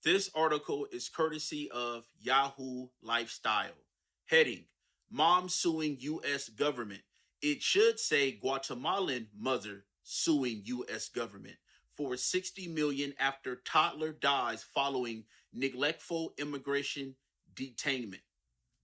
This article is courtesy of Yahoo Lifestyle. Heading: Mom suing U.S. government. It should say Guatemalan mother suing U.S. government for 60 million after toddler dies following neglectful immigration detainment.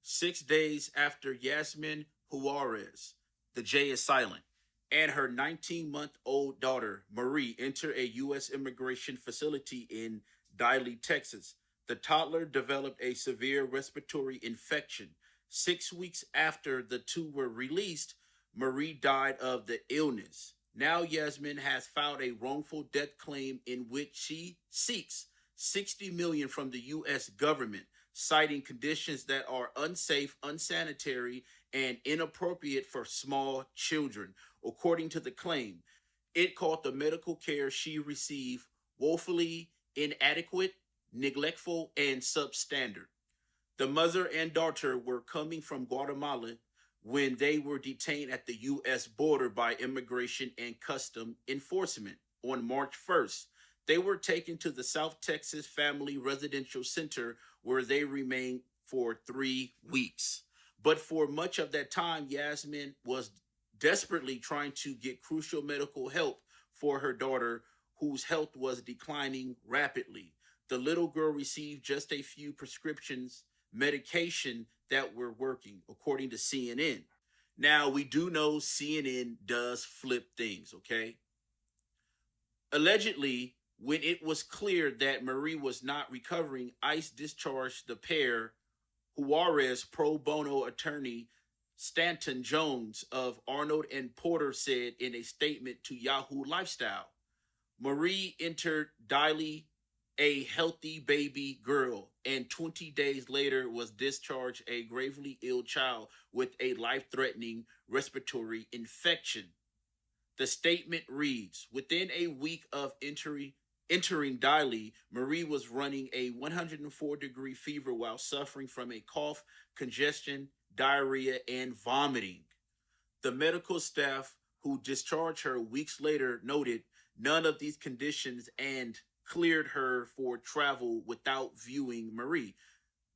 6 days after Yasmin Juarez, the J is silent, and her 19-month-old daughter, Marie, enter a U.S. immigration facility in Diley, Texas. The toddler developed a severe respiratory infection. 6 weeks after the two were released, Marie died of the illness. Now Yasmin has filed a wrongful death claim in which she seeks 60 million from the US government, citing conditions that are unsafe, unsanitary, and inappropriate for small children. According to the claim, it called the medical care she received woefully inadequate, neglectful, and substandard. The mother and daughter were coming from Guatemala when they were detained at the U.S. border by Immigration and Custom Enforcement on March 1st. They were taken to the South Texas Family Residential Center where they remained for 3 weeks. But for much of that time, Yasmin was desperately trying to get crucial medical help for her daughter, whose health was declining rapidly. The little girl received just a few prescriptions, medication that were working, according to CNN. Now, we do know CNN does flip things, okay? Allegedly, when it was clear that Marie was not recovering, ICE discharged the pair. Juarez pro bono attorney Stanton Jones of Arnold and Porter said in a statement to Yahoo Lifestyle. Marie entered Diley a healthy baby girl and 20 days later was discharged a gravely ill child with a life-threatening respiratory infection. The statement reads, within a week of entering Diley, Marie was running a 104-degree fever while suffering from a cough, congestion, diarrhea, and vomiting. The medical staff who discharged her weeks later noted none of these conditions and cleared her for travel without viewing Marie,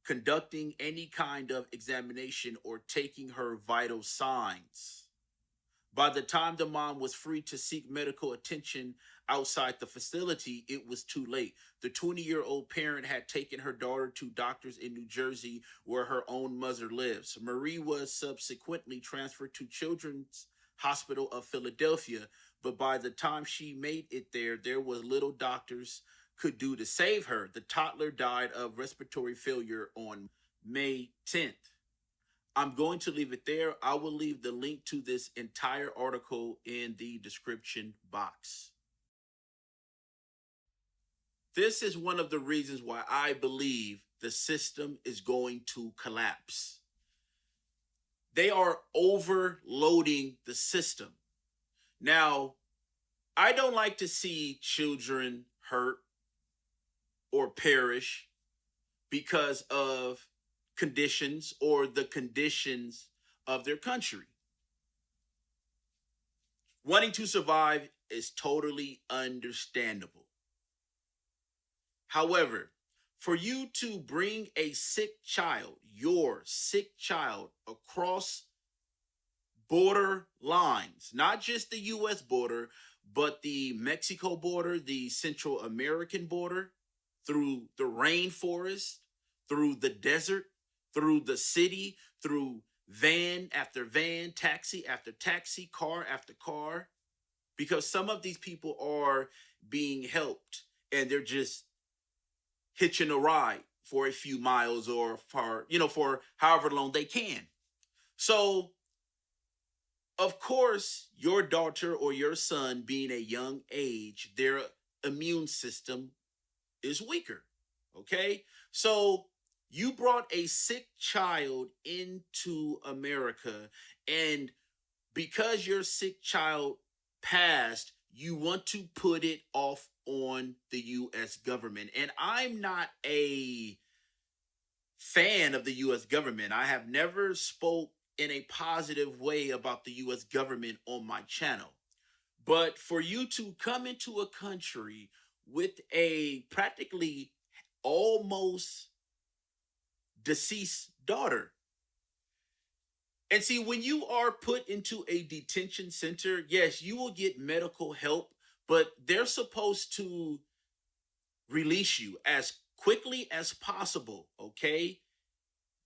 conducting any kind of examination, or taking her vital signs. By the time the mom was free to seek medical attention outside the facility, it was too late. The 20-year-old parent had taken her daughter to doctors in New Jersey, where her own mother lives. Marie was subsequently transferred to Children's Hospital of Philadelphia, but by the time she made it there was little doctors could do to save her. The toddler died of respiratory failure on May 10th. I'm going to leave it there. I will leave the link to this entire article in the description box. This is one of the reasons why I believe the system is going to collapse. They are overloading the system. Now, I don't like to see children hurt or perish because of conditions or the conditions of their country. Wanting to survive is totally understandable. However, for you to bring a sick child, your sick child, across border lines, not just the US border, but the Mexico border, the Central American border, through the rainforest, through the desert, through the city, through van after van, taxi after taxi, car after car, because some of these people are being helped and they're just hitching a ride for a few miles or for however long they can. So, of course, your daughter or your son being a young age, their immune system is weaker. Okay? So, you brought a sick child into America, and because your sick child passed, you want to put it off on the US government. And I'm not a fan of the US government. I have never spoke in a positive way about the US government on my channel. But for you to come into a country with a practically almost deceased daughter. And see, when you are put into a detention center, yes, you will get medical help, but they're supposed to release you as quickly as possible, okay?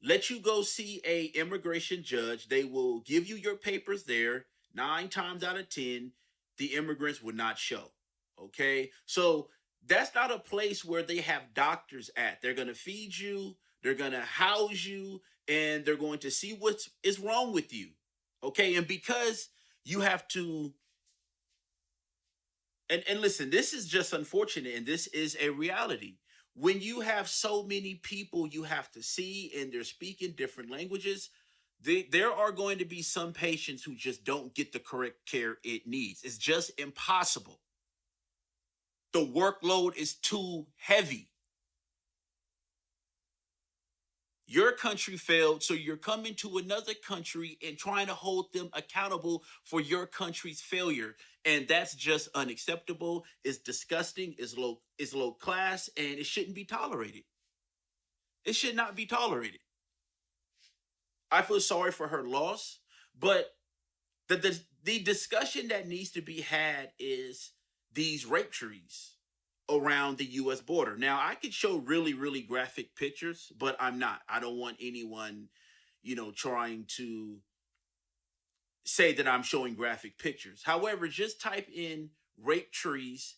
Let you go see a immigration judge. They will give you your papers there. 9 times out of 10, the immigrants would not show. Okay. So that's not a place where they have doctors at. They're going to feed you, they're going to house you, and they're going to see what is wrong with you. Okay. And because you have to, and listen, this is just unfortunate, and this is a reality. When you have so many people you have to see and they're speaking different languages, there are going to be some patients who just don't get the correct care it needs. It's just impossible. The workload is too heavy. Your country failed, so you're coming to another country and trying to hold them accountable for your country's failure. And that's just unacceptable. It's disgusting, it's low class, and it shouldn't be tolerated. It should not be tolerated. I feel sorry for her loss, but the discussion that needs to be had is these rape trees around the US border. Now, I could show really, really graphic pictures, but I'm not. I don't want anyone, trying to say that I'm showing graphic pictures. However, just type in rape trees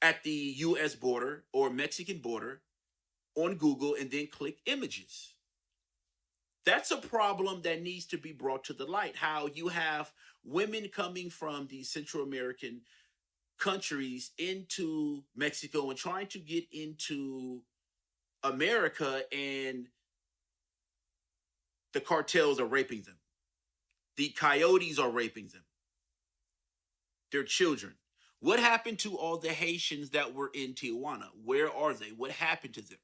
at the US border or Mexican border on Google and then click images. That's a problem that needs to be brought to the light. How you have women coming from the Central American countries into Mexico and trying to get into America, and the cartels are raping them. The coyotes are raping them. Their children. What happened to all the Haitians that were in Tijuana? Where are they? What happened to them?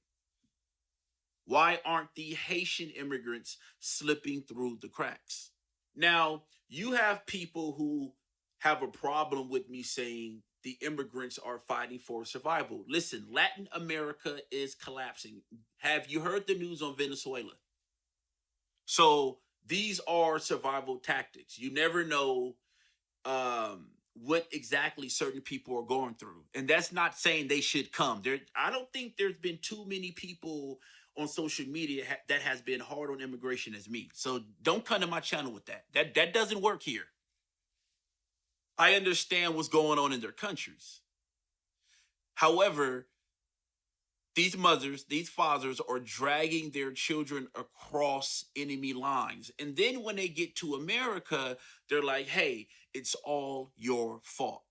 Why aren't the Haitian immigrants slipping through the cracks? Now, you have people who have a problem with me saying the immigrants are fighting for survival. Listen, Latin America is collapsing. Have you heard the news on Venezuela? So these are survival tactics. You never know what exactly certain people are going through, and that's not saying they should come. I don't think there's been too many people on social media that has been hard on immigration as me. So don't come to my channel with that. That doesn't work here. I understand what's going on in their countries. However, these mothers, these fathers are dragging their children across enemy lines. And then when they get to America, they're like, hey, it's all your fault.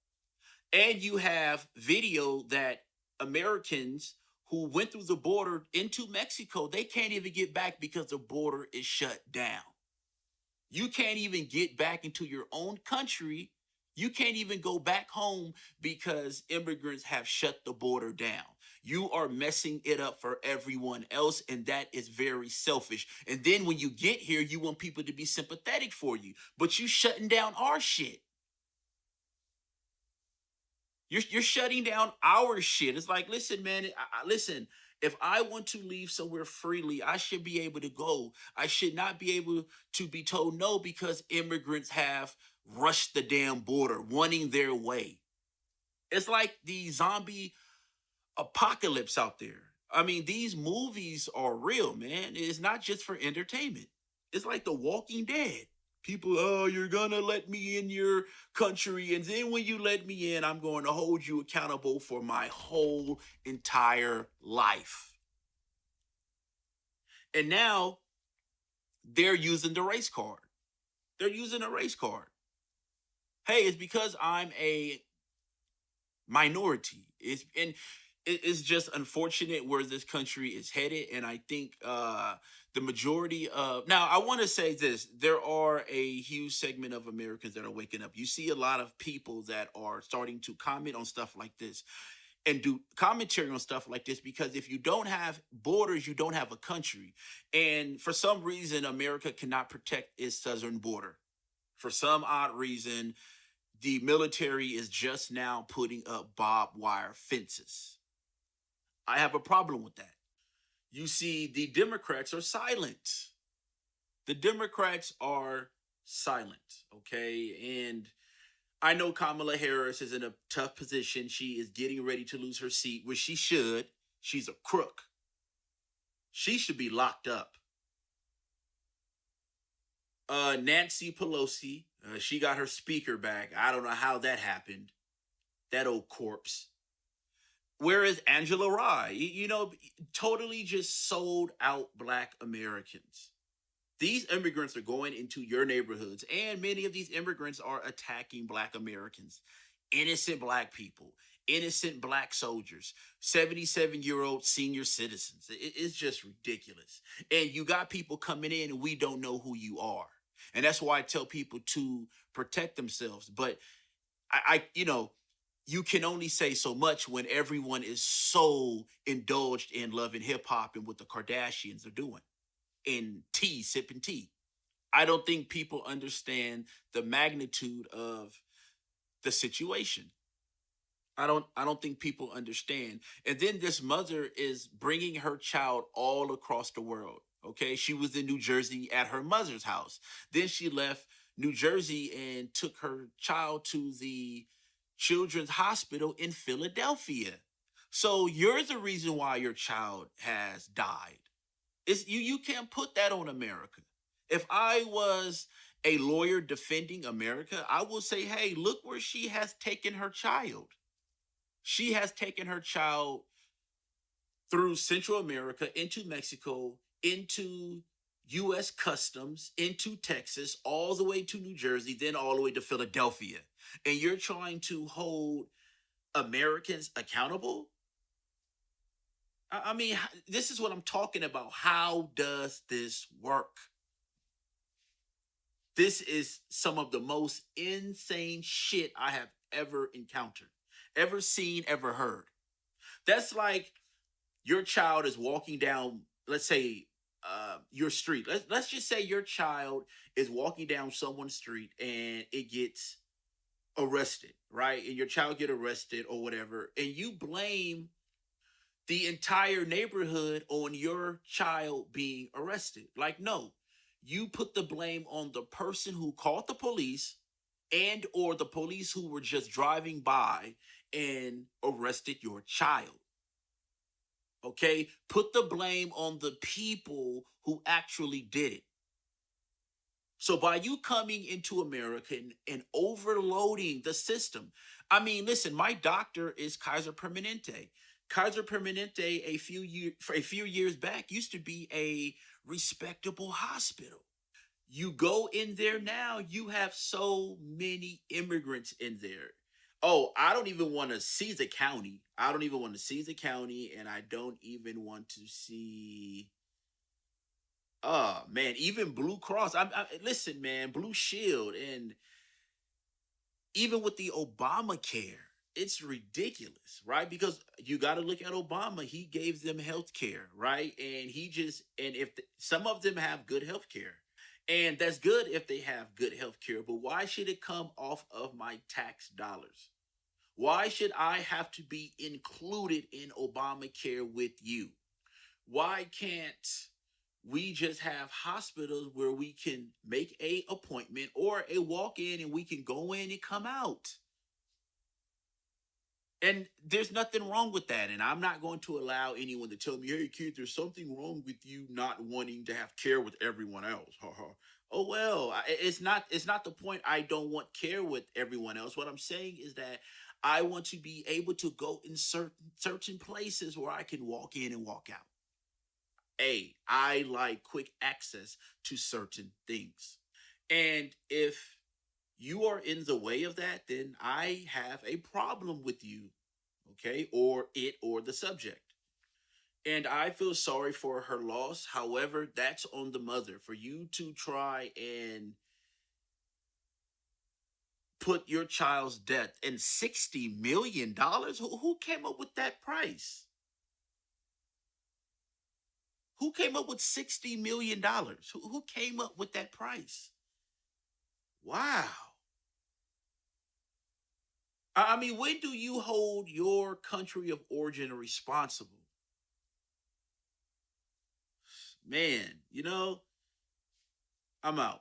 And you have video that Americans who went through the border into Mexico, they can't even get back because the border is shut down. You can't even get back into your own country. You can't even go back home because immigrants have shut the border down. You are messing it up for everyone else, and that is very selfish. And then when you get here, you want people to be sympathetic for you, but you shutting down our shit. You're shutting down our shit. It's like, listen, man, listen. If I want to leave somewhere freely, I should be able to go. I should not be able to be told no because immigrants have rushed the damn border, wanting their way. It's like the zombie apocalypse out there. I mean, these movies are real, man. It's not just for entertainment. It's like The Walking Dead. People, oh, you're gonna let me in your country, and then when you let me in, I'm going to hold you accountable for my whole entire life. And now they're using the race card. They're using a race card. Hey, it's because I'm a minority. It's just unfortunate where this country is headed, and I think the majority of now I want to say this: there are a huge segment of Americans that are waking up. You see a lot of people that are starting to comment on stuff like this and do commentary on stuff like this, because if you don't have borders, you don't have a country. And for some reason, America cannot protect its southern border. For some odd reason, the military is just now putting up barbed wire fences. I have a problem with that. You see, the Democrats are silent. The Democrats are silent, okay? And I know Kamala Harris is in a tough position. She is getting ready to lose her seat, which she should. She's a crook. She should be locked up. Nancy Pelosi, she got her speaker back. I don't know how that happened. That old corpse. Whereas Angela Rye, totally just sold out black Americans. These immigrants are going into your neighborhoods, and many of these immigrants are attacking black Americans, innocent black people, innocent black soldiers, 77-year-old senior citizens. It's just ridiculous. And you got people coming in, and we don't know who you are. And that's why I tell people to protect themselves. But you can only say so much when everyone is so indulged in love and hip hop and what the Kardashians are doing in tea, sipping tea. I don't think people understand the magnitude of the situation. I don't think people understand. And then this mother is bringing her child all across the world. Okay, she was in New Jersey at her mother's house. Then she left New Jersey and took her child to the Children's Hospital in Philadelphia. So you're the reason why your child has died. It's you can't put that on America. If I was a lawyer defending America, I will say, hey, look where she has taken her child. She has taken her child through Central America into Mexico, into US Customs, into Texas, all the way to New Jersey, then all the way to Philadelphia. And you're trying to hold Americans accountable? I mean, this is what I'm talking about. How does this work? This is some of the most insane shit I have ever encountered, ever seen, ever heard. That's like your child is walking down, let's say, your street. Let's just say your child is walking down someone's street and it gets arrested, right? And your child get arrested or whatever, and you blame the entire neighborhood on your child being arrested. Like, no, you put the blame on the person who called the police and or the police who were just driving by and arrested your child. Okay, put the blame on the people who actually did it. So by you coming into America and overloading the system, I mean, listen, my doctor is Kaiser Permanente. Kaiser Permanente a few years back used to be a respectable hospital. You go in there now, you have so many immigrants in there. Oh, I don't even want to see the county. I don't even want to see the county, and I don't even want to see. Oh man, even Blue Cross. Listen, man, Blue Shield, and even with the Obamacare, it's ridiculous, right? Because you got to look at Obama. He gave them health care, right? And some of them have good health care, and that's good if they have good health care, but why should it come off of my tax dollars? Why should I have to be included in Obamacare with you? Why can't we just have hospitals where we can make a appointment or a walk in and we can go in and come out? And there's nothing wrong with that. And I'm not going to allow anyone to tell me, hey, kid, there's something wrong with you not wanting to have care with everyone else. Oh well, it's not the point. I don't want care with everyone else. What I'm saying is that I want to be able to go in certain places where I can walk in and walk out. I like quick access to certain things. And if you are in the way of that, then I have a problem with you, okay? Or it or the subject. And I feel sorry for her loss. However, that's on the mother. For you to try and put your child's death in $60 million, who came up with that price? Who came up with $60 million? Who came up with that price? Wow. I mean, when do you hold your country of origin responsible? Man, I'm out.